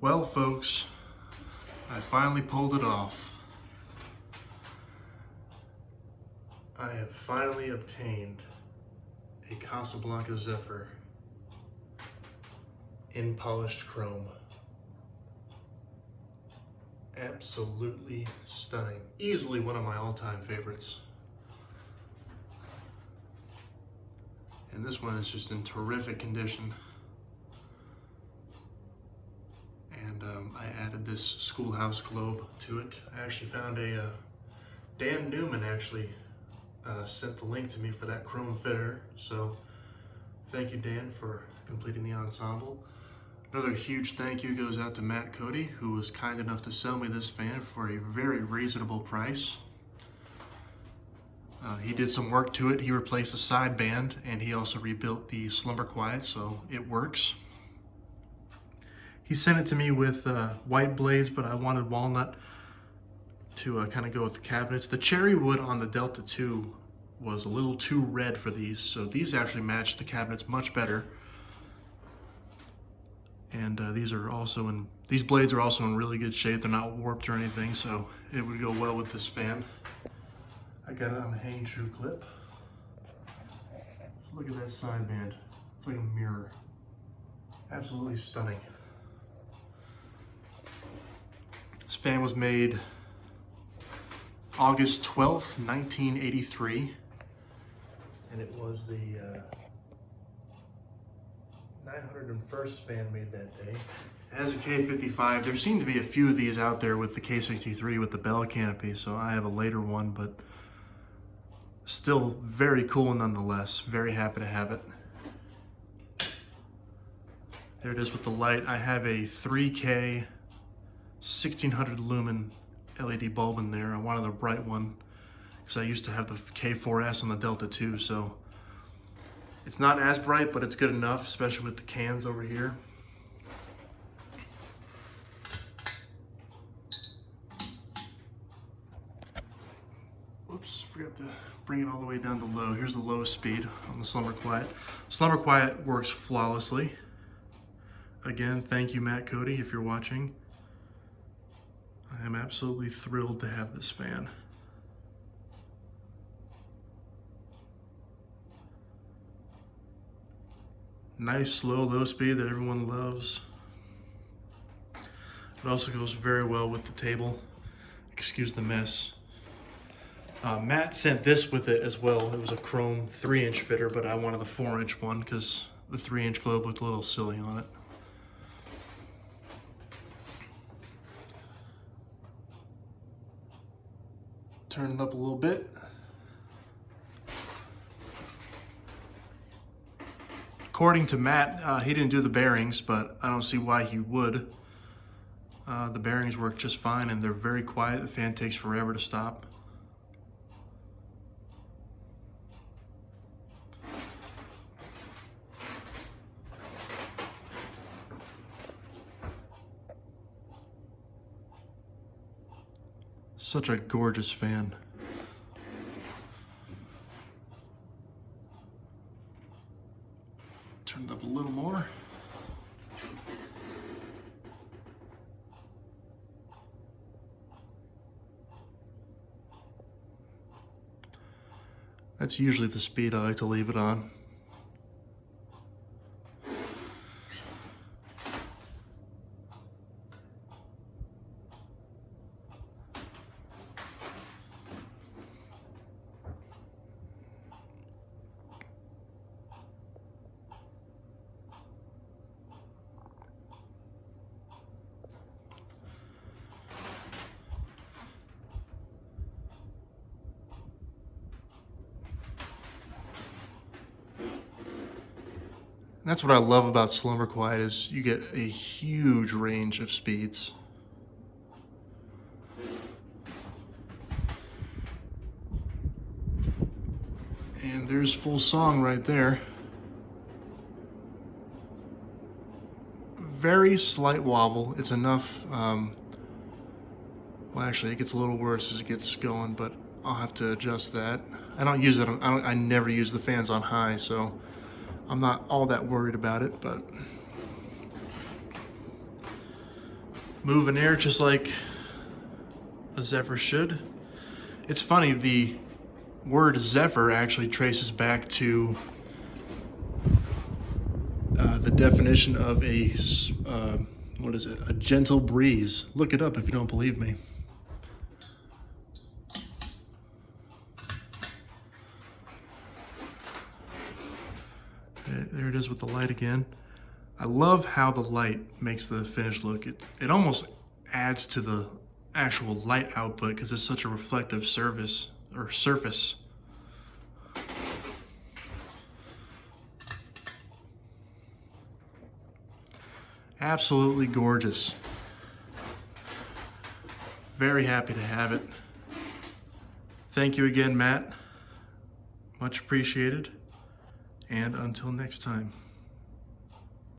Well, folks, I finally pulled it off. I have finally obtained a Casablanca Zephyr in polished chrome. Absolutely stunning. Easily one of my all-time favorites. And this one is just in terrific condition. And I added this schoolhouse globe to it. I actually found Dan Newman actually sent the link to me for that chrome fitter. So thank you, Dan, for completing the ensemble. Another huge thank you goes out to Matt Cody, who was kind enough to sell me this fan for a very reasonable price. He did some work to it. He replaced the sideband, and he also rebuilt the slumber quiet, so it works. He sent it to me with white blades, but I wanted walnut to kind of go with the cabinets. The cherry wood on the Delta 2 was a little too red for these, so these actually match the cabinets much better. And these blades are also in really good shape. They're not warped or anything, so it would go well with this fan. I got it on a hang true clip. Look at that sideband. It's like a mirror. Absolutely stunning. This fan was made August 12th, 1983. And it was the 901st fan made that day. It has a K55. There seem to be a few of these out there with the K63 with the bell canopy, so I have a later one, but still very cool nonetheless. Very happy to have it. There it is with the light. I have a 3K 1600 lumen LED bulb in there. I wanted a bright one because I used to have the K4S on the Delta 2, so it's not as bright, but it's good enough, especially with the cans over here. Whoops, forgot to bring it all the way down to low. Here's the lowest speed on the Slumber Quiet. Slumber Quiet works flawlessly. Again, thank you, Matt Cody, if you're watching. I am absolutely thrilled to have this fan. Nice, slow, low speed that everyone loves. It also goes very well with the table. Excuse the mess. Matt sent this with it as well. It was a chrome 3-inch fitter, but I wanted the 4-inch one because the 3-inch globe looked a little silly on it. Turn it up a little bit. According to Matt, he didn't do the bearings, but I don't see why he would. The bearings work just fine and they're very quiet. The fan takes forever to stop. Such a gorgeous fan. Turn it up a little more. That's usually the speed I like to leave it on. That's what I love about Slumber Quiet is you get a huge range of speeds. And there's full song right there. Very slight wobble. It's enough. Well, actually, it gets a little worse as it gets going, but I'll have to adjust that. I don't use it. I never use the fans on high, so I'm not all that worried about it, but moving air just like a Zephyr should. It's funny, the word Zephyr actually traces back to the definition of a, what is it? A gentle breeze. Look it up if you don't believe me. There it is with the light again. I love how the light makes the finish look. It almost adds to the actual light output because it's such a reflective surface. Absolutely gorgeous. Very happy to have it. Thank you again, Matt. Much appreciated. And until next time.